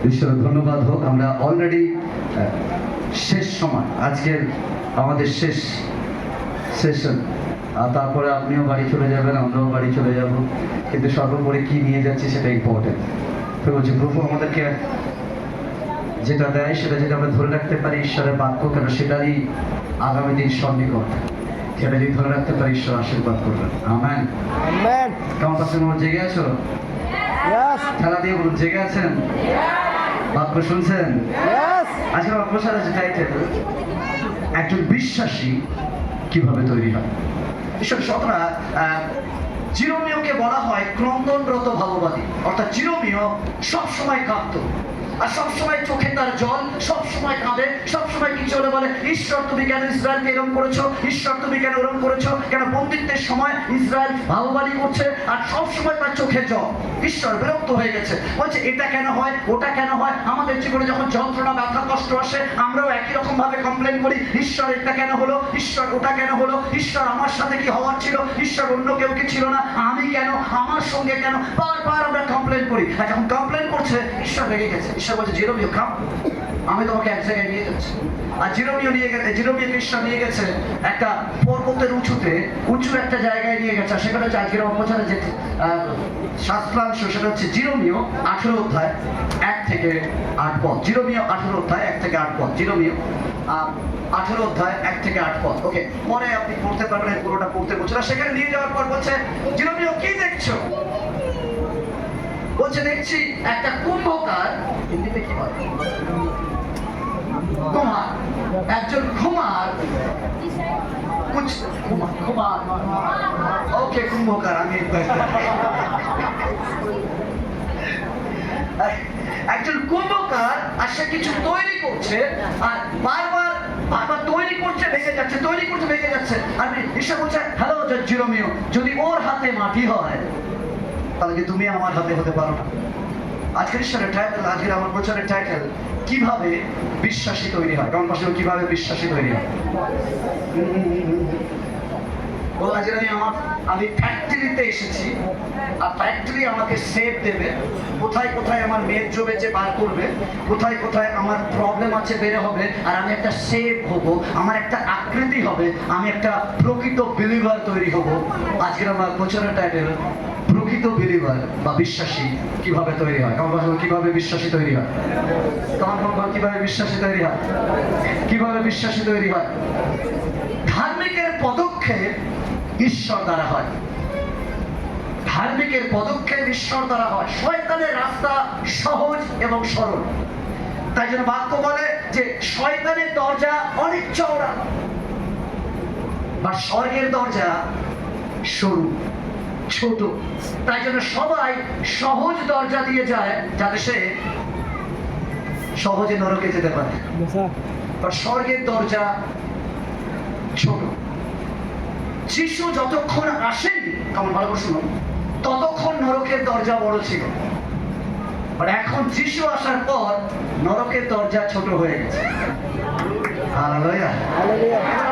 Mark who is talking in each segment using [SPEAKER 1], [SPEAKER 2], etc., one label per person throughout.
[SPEAKER 1] ঈশ্বরের ধন্যবাদ হোক। আমরা অলরেডি শেষ সময়, আজকের আমাদের শেষ সেশন। আর তারপরে আপনিও বাড়ি চলে যাবেন, আমরাও বাড়ি চলে যাব, কিন্তু সর্বোপরি কি নিয়ে যাচ্ছি সেটা ইম্পর্টেন্ট। তো বলছি প্রভু আমাদেরকে যেটা দেয় সেটা যদি আমরা ধরে রাখতে পারি, ঈশ্বরের বাক্য কেন সেটারই আগামী দিন সন্নিকট, সেটা যদি ধরে রাখতে পারি ঈশ্বর আশীর্বাদ করবেন। আমেন।
[SPEAKER 2] Amen.
[SPEAKER 1] কেমন পাচ্ছেন? জেগে আছো?
[SPEAKER 2] Yes.
[SPEAKER 1] খেলা দিয়ে বলুন, জেগে আছেন? বাক্য শুনছেন?
[SPEAKER 2] Yes.
[SPEAKER 1] আজকে আমার প্রচার আছে টাইটেল, একজন বিশ্বাসী কিভাবে তৈরি হয়। ঈশ্বর শতরা জিরোমিওকে বলা হয় ক্রন্দনরত ভাববাদী, অর্থাৎ জিরোমিও সবসময় কাঁদত, আর সবসময় চোখে তার জল, সবসময় কাঁদে, সবসময় কি চলে বলে, ঈশ্বর তুমি কেন ইসরায়েলকে এরকম করেছো, ঈশ্বর তুমি কেন এরকম করেছো, কেন বন্দিত্বের সময় ইসরায়েল ভাববাদী করছে আর সবসময় তার চোখে জল। ঈশ্বর বিরক্ত হয়ে গেছে, বলছে এটা কেন হয়, ওটা কেন হয়। আমাদের জীবনে যখন যন্ত্রণা, ব্যথা, কষ্ট আসে, আমরাও একই রকম ভাবে কমপ্লেন করি, ঈশ্বর এটা কেন হলো, ঈশ্বর ওটা কেন হলো, ঈশ্বর আমার সাথে কি হওয়ার ছিল, ঈশ্বর অন্য কেউ কি ছিল না, আমি কেন, আমার সঙ্গে কেন, বারবার আমরা কমপ্লেন করি। আর যখন কমপ্লেন করছে ঈশ্বর রেগে গেছে। ঈশ্বর বলছে জিরোমিও কাম, আমি তোমাকে এক জায়গায় নিয়ে যাচ্ছি। আর জিরোমিও নিয়ে গেছে, জিরোমিও ঈশ্বর নিয়ে গেছে একটা পর্বতের উঁচুতে, উঁচু একটা জায়গায় নিয়ে গেছে। আর সেখানে হচ্ছে আজকের অপচারে যে শাস্ত্রাংশ, সেটা হচ্ছে জিরোমিও 18 অধ্যায় 1 থেকে 8 পদ। জিরোমিও 18 অধ্যায় 1 থেকে 8 পদ। জিরোমিও 18 অধ্যায় 1 থেকে 8 পদ। ওকে, পরে আপনি পড়তে পারবেন, পুরোটা পড়তে বলছে না। সেখানে নিয়ে যাওয়ার পর বলছে জিরোমিও কি দেখছো, বলছে দেখছি একটা কুম্ভকার, হিন্দিতে কি বলে, কুমার, একজন কুমার, কুমার, ওকে কুম্ভকার, আমি একজন কুম্ভকার, আর সে কিছু তৈরি করছে, আর বারবার বারবার তৈরি করছে, ভেঙে যাচ্ছে, তৈরি করছে, ভেঙে যাচ্ছে। আর ঈশ্বর বলছে হ্যালো জিরোমিও, যদি ওর হাতে মাটি হয় তাহলে কি তুমি আমার হাতে হতে পারো না। আজকের ঈশ্বরের টাইটেল, আজকের আমার প্রচারের টাইটেল, কিভাবে বিশ্বাসী তৈরি হয়। কারণ পাশে কিভাবে বিশ্বাসী তৈরি হয়। আজকে আমি ফ্যাক্টরিতে এসেছি, আর ফ্যাক্টরি আমাকে সেভ দেবে, কোথায় কোথায় আমার মেদ জমেছে বার করবে, কোথায় কোথায় আমার প্রবলেম আছে বেড়ে হবে, আর আমি একটা সেভ হব, আমার একটা আকৃতি হবে, আমি একটা প্রকৃত বিলিভার তৈরি হব। আজকের আমার প্রচারের টাইটেল, প্রকৃত বিলিভার বা বিশ্বাসী কিভাবে তৈরি হয়। কারণ কিভাবে বিশ্বাসী তৈরি হয়, কিভাবে বিশ্বাসী তৈরি হয়, কিভাবে বিশ্বাসী তৈরি হয়। ধার্মিকের পদক্ষেপ ঈশ্বর দ্বারা হয়, ধার্মিকের পদক্ষেপ ঈশ্বর দ্বারা হয়। শয়তানের রাস্তা সহজ এবং সরল, তাই জন্য বাক্য বলে যে শয়তানের দরজা অনেক চওড়া, বা স্বর্গের দরজা সরু, ছোট। তাই জন্য সবাই সহজ দরজা দিয়ে যায়, যাতে সে সহজে নরকে যেতে পারে। আর স্বর্গের দরজা ছোট। যিশু যতক্ষণ আসেনি, কেমন ভালো করে শুনুন, ততক্ষণ নরকের দরজা বড় ছিল। আর এখন যিশু আসার পর নরকের দরজা ছোট হয়ে গেছে। হালেলুয়া।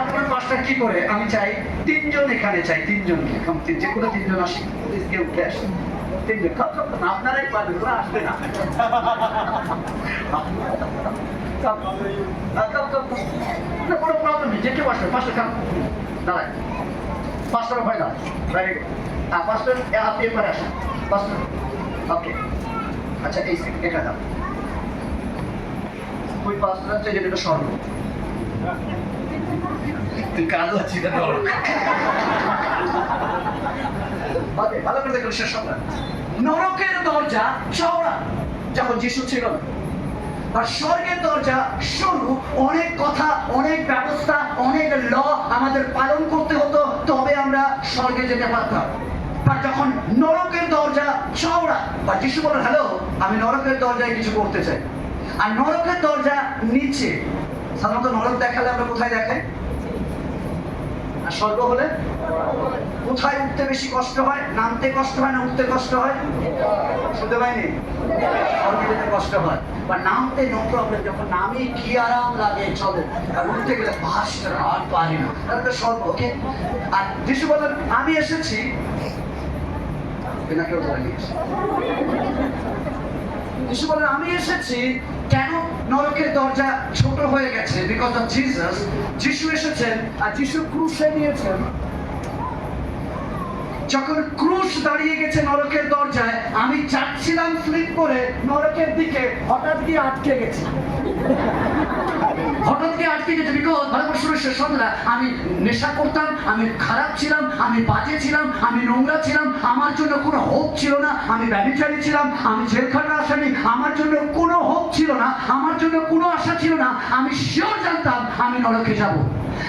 [SPEAKER 1] আপনার পাঁচটা কি করে, আমি চাই 3 জন এখানে চাই, 3 জনকে, যে কোনো 3 জন আসি, কেউ উঠে আসে, 3 জন। আপনারাই পারবেন, ওরা আসবে না। কোনো প্রবলেম নেই, যে কেউ আসবে, পাঁচটা কাম দাঁড়ায়, পাঁচটার ভয় দাঁড়ায়, ভেরি গুড। হ্যাঁ, পাঁচটা আপনি এরপরে আসেন, পাঁচটা। ওকে, আচ্ছা এই এটা দাও, ওই পাঁচটা হচ্ছে যেটা স্বর্ণ, তুই কালো আছিস না, ভালো করে দেখো শেষ হবে। নরকের দরজা চওড়া যখন যিশু ছিল না, আর স্বর্গের দরজা সরু। অনেক কথা, অনেক ব্যবস্থা, অনেক ল আমাদের পালন করতে হতো, তবে আমরা স্বর্গে যেতে পারতাম। আর যখন নরকের দরজা চওড়া, বা যিশু বলেন হ্যালো আমি নরকের দরজায় কিছু করতে চাই। আর নরকের দরজা নিচে, সাধারণত নরক দেখালে আমরা কোথায় দেখাই, আর স্বর্গ হলে কোথায় উঠতে বেশি কষ্ট হয়, নামতে কষ্ট হয় না উঠতে কষ্ট হয়, শুনতে পাইনি, স্বর্গে যেতে কষ্ট হয়। বা নামতে নো প্রবলেম, যখন নামে কি আরাম লাগে, চলে। আর উঠতে গেলে ভাসটা আর পারি না, তাহলে তো স্বর্গ। ওকে, আর যিশু বলেন আমি এসেছি, এনাকেও ধরে নিয়েছি, যিশু বলেন আমি এসেছি কেন নরকের দরজা ছোট হয়ে গেছে, বিকজ অফ জিসাস। যিশু এসেছেন আর যিশু ক্রুশে নিয়েছেন। যখন ক্রুশ দাঁড়িয়ে গেছে নরকের দরজায়, আমি যাচ্ছিলাম স্লিপ করে নরকের দিকে, হঠাৎ গিয়ে আটকে গেছি। হঠাৎ গিয়ে আটকে গেছে বিকজ ভারতবর্ষের সন্ধ্যা আমি নেশা করতাম, আমি খারাপ ছিলাম, আমি বাজে ছিলাম, আমি নোংরা ছিলাম, আমার জন্য কোনো হোপ ছিল না, আমি ব্যভিচারী ছিলাম, আমি জেলখানা আসামি, আমার জন্য কোনো হোপ ছিল না, আমার জন্য কোনো আশা ছিল না। আমি শিওর জানতাম আমি নরকে যাব।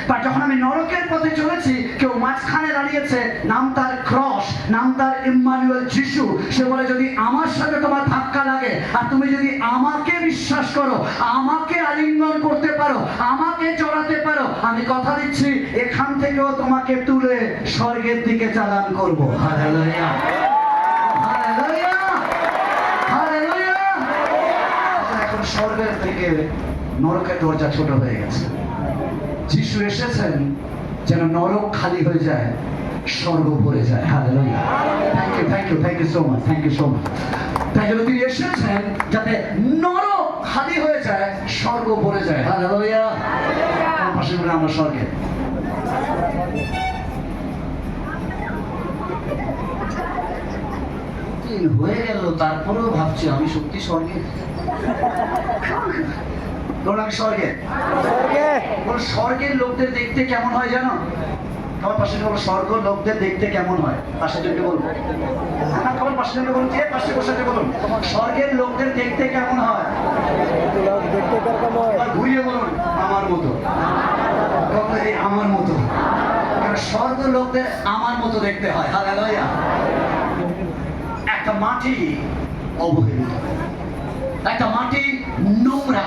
[SPEAKER 1] বাট যখন আমি নরকের পথে চলেছি, কেউ মাঝখানে দাঁড়িয়েছে, নাম তার ক্রস, নাম তার ইম্মানুয়েল যিশু। সে বলে যদি আমার সাথে তোমার ধাক্কা লাগে আর তুমি যদি আমাকে বিশ্বাস করো, আমাকে আলিঙ্গন করতে পারো, আমাকে জড়াতে পারো, আমি কথা দিচ্ছি এখান থেকেও তোমাকে তুলে স্বর্গের দিকে চালান করবো। Hallelujah, hallelujah, hallelujah. এখন স্বর্গের থেকে নরকের দরজা ছোট হয়ে গেছে। যিশু এসেছেন যেন নরক খালি হয়ে যায়, স্বর্গ ভরে যায়। Hallelujah, thank you, thank you, thank you so much, thank you so much. তাই জন্য তিনি এসেছেন যাতে নরক খালি হয়ে যায়, স্বর্গ ভরে যায়। হালেলুয়া, আমার পাশে বলে আমরা স্বর্গে। দিন হয়ে গেল তারপরেও ভাবছি আমি সত্যি স্বর্গে। আমি স্বর্গে। স্বর্গের লোকদের দেখতে কেমন হয় জানো? আমার পাশে বলো স্বর্গ লোকদের দেখতে কেমন হয়। পাশে জনকে বলবো, আমার পাশে জনকে বলুন, যে পাশে বসে বলুন স্বর্গের লোকদের দেখতে কেমন হয়। ঘুরিয়ে বলুন আমার মতো, আমার মতো। স্বর্গ লোকদের আমার মতো দেখতে হয়। হালেলুয়া। একটা মাটি অবহেলিত, একটা মাটি নোংরা।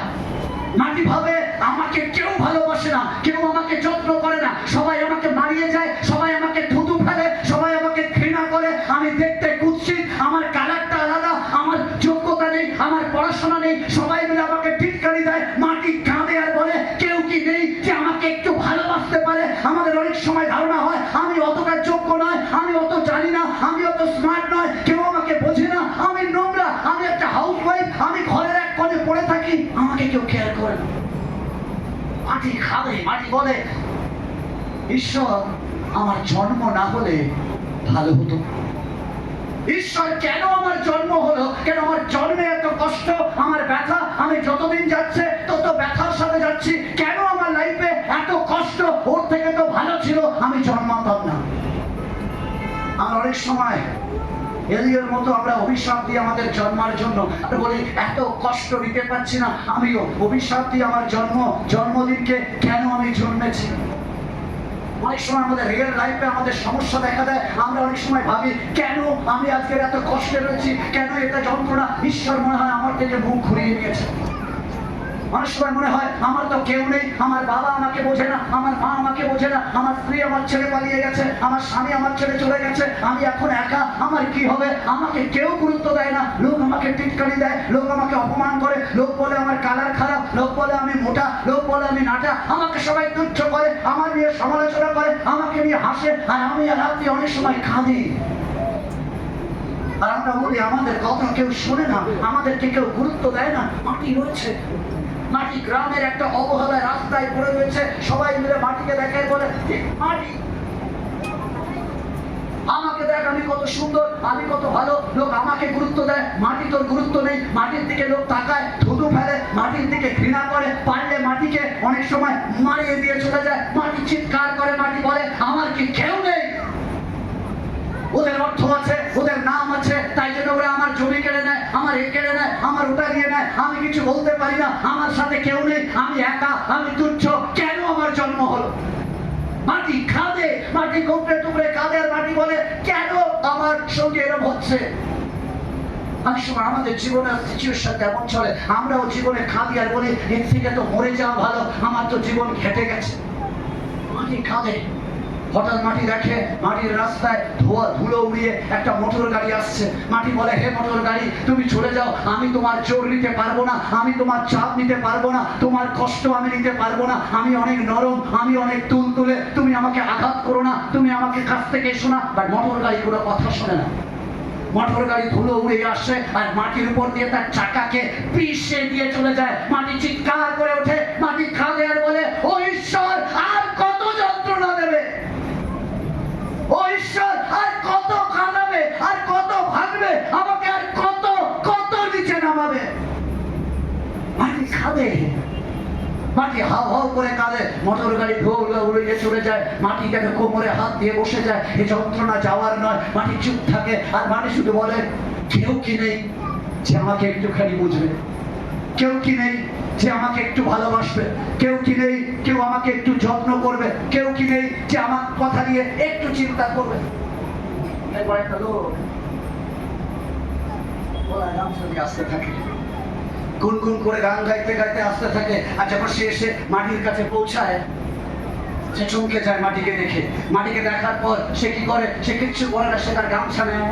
[SPEAKER 1] মাটি ভাবে আমাকে কেউ ভালোবাসে না, কেউ আমাকে যত্ন করে না, সবাই আমাকে মারিয়ে যায়, সবাই আমাকে থুতু ফেলে, সবাই আমাকে ঘৃণা করে, আমি দেখতে কুৎসিত, আমার কালারটা আলাদা, আমার যোগ্যতা নেই, আমার পড়াশোনা নেই, সবাই মিলে আমাকে টিটকারি দেয়। মাটি কাঁদে আর বলে কেউ কি নেই যে আমাকে একটু ভালোবাসতে পারে। আমাদের অনেক সময় ধারণা হয় আমি অতটা যোগ্য নয়, আমি অত জানি না, আমি অত স্মার্ট নয়, কেউ আমাকে বোঝে না, আমি নোংরা, আমি একটা হাউস ওয়াইফ, আমি ঘরের এক কোণে পড়ে থাকি, আমাকে কেউ কেয়ার করে না। মাটি খাবে, মাটি বলে ঈশ্বর আমার জন্ম না হলে ভালো হতো। ঈশ্বর কেন আমার জন্ম হলো, কেন আমার জন্মে এত কষ্ট, আমার ব্যথা, আমি যতদিন যাচ্ছে তত ব্যথার সাথে যাচ্ছি, কেন আমার লাইফে এত কষ্ট, ওর থেকে তো ভালো ছিল আমি জন্মাতাম না। আমার অনেক সময় এলিয়ার মতো আমরা অভিশাপ দিই আমাদের জন্মার জন্য, বলি এত কষ্ট নিতে পারছি না, আমিও অভিশাপ দিই আমার জন্মদিনকে, কেন আমি জন্মেছি। অনেক সময় আমাদের রিয়েল লাইফে আমাদের সমস্যা দেখা দেয়, আমরা অনেক সময় ভাবি কেন আমি আজকের এত কষ্টে রয়েছি, কেন এটা যন্ত্রণা। ঈশ্বর মনে হয় আমার থেকে মুখ ঘুরিয়ে নিয়েছে। অনেক সময় মনে হয় আমার তো কেউ নেই, আমার বাবা আমাকে বোঝে না, আমার মা আমাকে বোঝে না, আমার স্ত্রী আমার ছেড়ে পালিয়ে গেছে, আমার স্বামী আমার ছেড়ে চলে গেছে, আমি এখন একা, আমার কি হবে, আমাকে কেউ গুরুত্ব দেয় না, লোক আমাকে টিটকারি দেয়, লোক আমাকে অপমান করে, লোক বলে আমার কালার খারাপ, লোক বলে আমি মোটা, লোক বলে আমি নাটা, আমাকে সবাই তুচ্ছ করে, আমার নিয়ে সমালোচনা করে, আমাকে নিয়ে হাসে, আর আমি আর আপনি অনেক সময় কাঁদি। আর আমরা বলি আমাদের কথা কেউ শোনে না, আমাদেরকে কেউ গুরুত্ব দেয় না। মাটি রয়েছে, মাটি গ্রামের একটা অবহেলায় রাস্তায় পড়ে রয়েছে, সবাই মিলে মাটিকে দেখায় বলে মাটি আমাকে দেখ, আমি কত সুন্দর, আমি কত ভালো, লোক আমাকে গুরুত্ব দেয়, মাটি তোর গুরুত্ব নেই। মাটির দিকে লোক তাকায়, থুতু ফেলে, মাটির দিকে ঘৃণা করে, পারলে মাটিকে অনেক সময় মারিয়ে দিয়ে চলে যায়। মাটি চিৎকার করে, মাটি বলে আমার কি কেউ নেই। ওদের অর্থ আছে, ওদের নাম আছে, তাই জন্য ওরা আমার জমি কেড়ে নেয়, আমার এ কেড়ে নেয়, আমার ওটা নিয়ে নেয়, আমি কিছু বলতে পারি না, আমার সাথে কেউ নেই, আমি একা, আমি তুচ্ছ, কেন আমার জন্ম হলো। মাটি কাঁদে, মাটি গোপড়ে টুকরে কাঁদে, আর মাটি বলে কেন আমার সঙ্গে এরকম হচ্ছে। অনেক সময় আমাদের জীবনের সিচুয়েশন তেমন চলে, আমরাও জীবনে কাঁদি আর বলি এর থেকে তো মরে যাওয়া ভালো, আমার তো জীবন ঘেটে গেছে। মাটি কাঁদে। হঠাৎ মাটি দেখে মাটির রাস্তায় ধুলো উড়িয়ে একটা মোটর গাড়ি আসছে। মাটি বলে হে মোটর গাড়ি তুমি চলে যাও, আমি তোমার জোর নিতে পারবো না, আমি তোমার চাপ নিতে পারবো না, তোমার কষ্ট আমি নিতে পারবো না, আমি অনেক নরম, আমি অনেক তুলতুলে, তুমি আমাকে আঘাত করো না, তুমি আমাকে কাছ থেকে এসো না। বাট মোটর গাড়ি কোনো কথা শোনে না।
[SPEAKER 3] মোটর গাড়ি ধুলো উড়ে আসে আর মাটির উপর দিয়ে তার চাকাকে পিষে দিয়ে চলে যায়। মাটি চিৎকার করে ওঠে, মাটি কাঁদে আর বলে, ও ঈশ্বর আর কত যন্ত্রণা দেবে, ও ঈশ্বর আর কত কাঁদাবে, আর কত ভাঙবে, আমাকে আর কত কত নিচে নামাবে। মাটি কাঁদে, মাটি হাও হাও করে কাঁদে। মোটর গাড়ি উড়ে চলে যায়, মাটি যেন কোমরে হাত দিয়ে বসে যায়। এই যন্ত্রণা যাওয়ার নয়, মাটি চুপ থাকে আর মাটি শুধু বলে, কেউ কি নেই যে আমাকে একটুখানি বুঝবে, কেউ কি নেই যে আমাকে একটু ভালোবাসবে, কেউ কি নেই কেউ আমাকে একটু যত্ন করবে, কেউ কি নেই যে আমার কথা নিয়ে একটু চিন্তা করবে। এরপর একটা লোক গলায় গামছা দিয়ে আসতে থাকে, গুনগুন করে গান গাইতে গাইতে আসতে থাকে। আর যখন সে এসে মাটির কাছে পৌঁছায়, সে চমকে যায় মাটিকে দেখে। মাটিকে দেখার পর সে কি করে, সে কিচ্ছু করে না, সে তার গামছা নেয়,